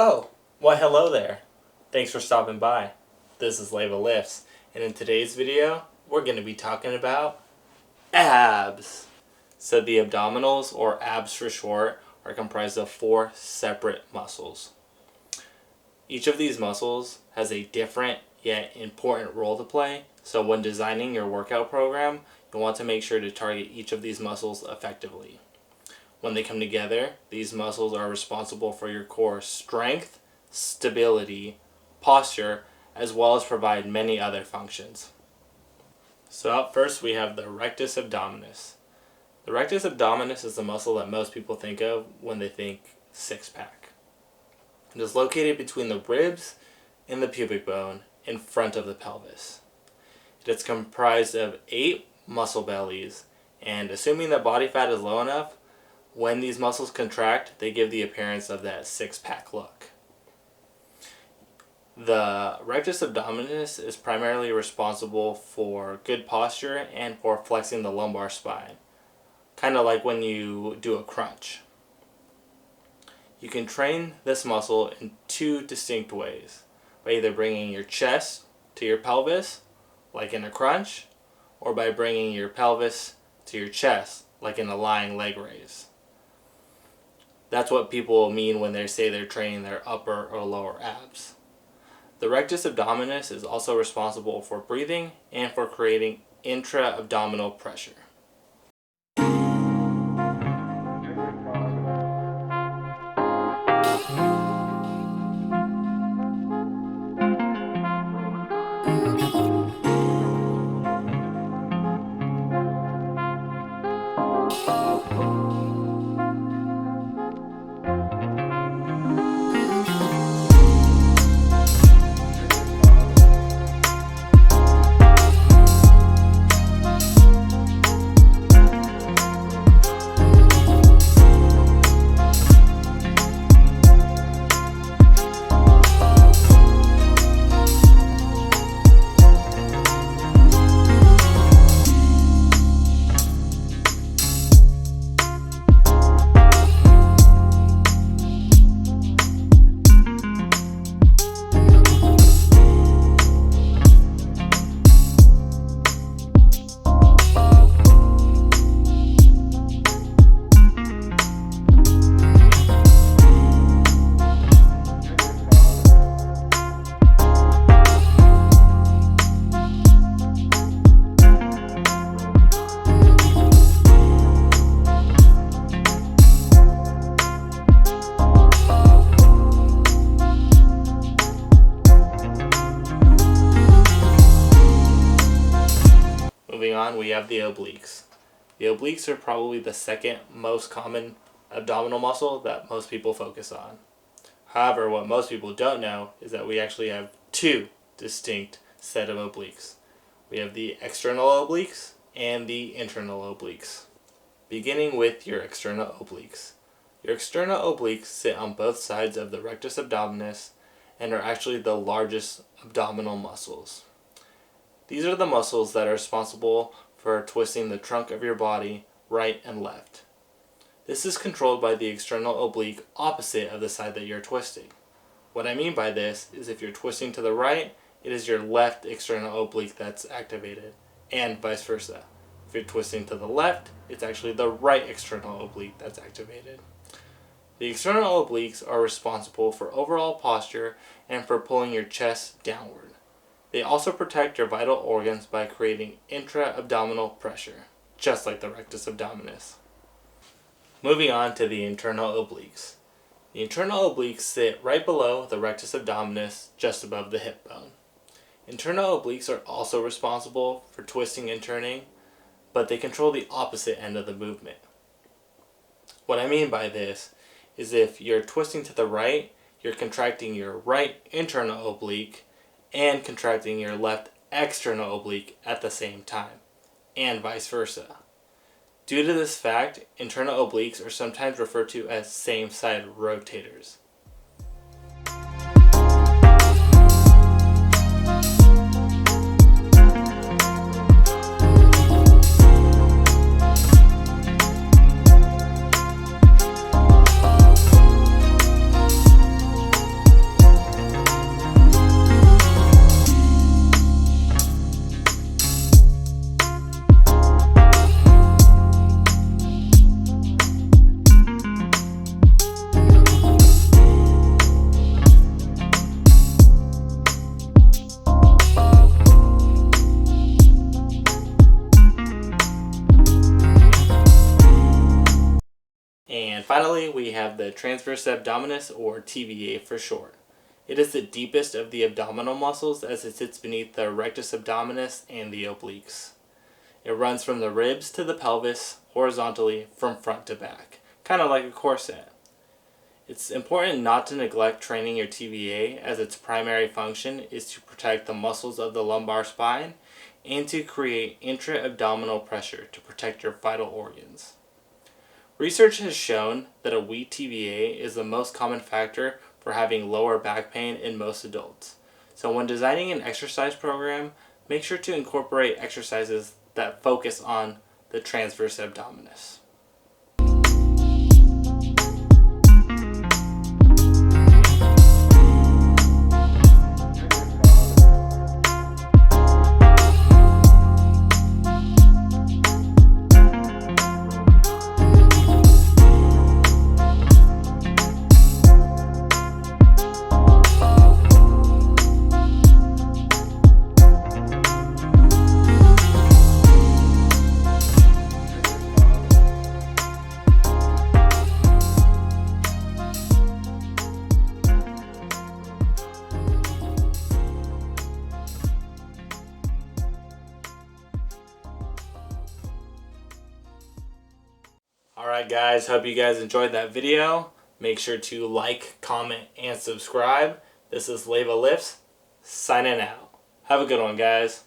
Oh, why hello there. Thanks for stopping by. This is Leva Lifts, and in today's video, we're going to be talking about abs. So the abdominals, or abs for short, are comprised of 4 separate muscles. Each of these muscles has a different yet important role to play, so when designing your workout program, you'll want to make sure to target each of these muscles effectively. When they come together, these muscles are responsible for your core strength, stability, posture, as well as provide many other functions. So up first we have the rectus abdominis. The rectus abdominis is the muscle that most people think of when they think six-pack. It is located between the ribs and the pubic bone in front of the pelvis. It is comprised of 8 muscle bellies, and assuming that body fat is low enough, when these muscles contract, they give the appearance of that six-pack look. The rectus abdominis is primarily responsible for good posture and for flexing the lumbar spine, kind of like when you do a crunch. You can train this muscle in 2 distinct ways, by either bringing your chest to your pelvis, like in a crunch, or by bringing your pelvis to your chest, like in a lying leg raise. That's what people mean when they say they're training their upper or lower abs. The rectus abdominis is also responsible for breathing and for creating intra-abdominal pressure. Moving on, we have the obliques. The obliques are probably the second most common abdominal muscle that most people focus on. However, what most people don't know is that we actually have 2 distinct set of obliques. We have the external obliques and the internal obliques. Beginning with your external obliques. Your external obliques sit on both sides of the rectus abdominis and are actually the largest abdominal muscles. These are the muscles that are responsible for twisting the trunk of your body right and left. This is controlled by the external oblique opposite of the side that you're twisting. What I mean by this is if you're twisting to the right, it is your left external oblique that's activated, and vice versa. If you're twisting to the left, it's actually the right external oblique that's activated. The external obliques are responsible for overall posture and for pulling your chest downward. They also protect your vital organs by creating intra-abdominal pressure, just like the rectus abdominis. Moving on to the internal obliques. The internal obliques sit right below the rectus abdominis, just above the hip bone. Internal obliques are also responsible for twisting and turning, but they control the opposite end of the movement. What I mean by this is if you're twisting to the right, you're contracting your right internal oblique and contracting your left external oblique at the same time, and vice versa. Due to this fact, internal obliques are sometimes referred to as same-side rotators. Horizontally, we have the Transverse Abdominis, or TVA for short. It is the deepest of the abdominal muscles as it sits beneath the Rectus Abdominis and the Obliques. It runs from the ribs to the pelvis horizontally from front to back, kind of like a corset. It's important not to neglect training your TVA, as its primary function is to protect the muscles of the lumbar spine and to create intra-abdominal pressure to protect your vital organs. Research has shown that a weak TVA is the most common factor for having lower back pain in most adults. So when designing an exercise program, make sure to incorporate exercises that focus on the transverse abdominis. Alright guys, hope you guys enjoyed that video. Make sure to like, comment, and subscribe. This is Leva Lifts, signing out. Have a good one, guys.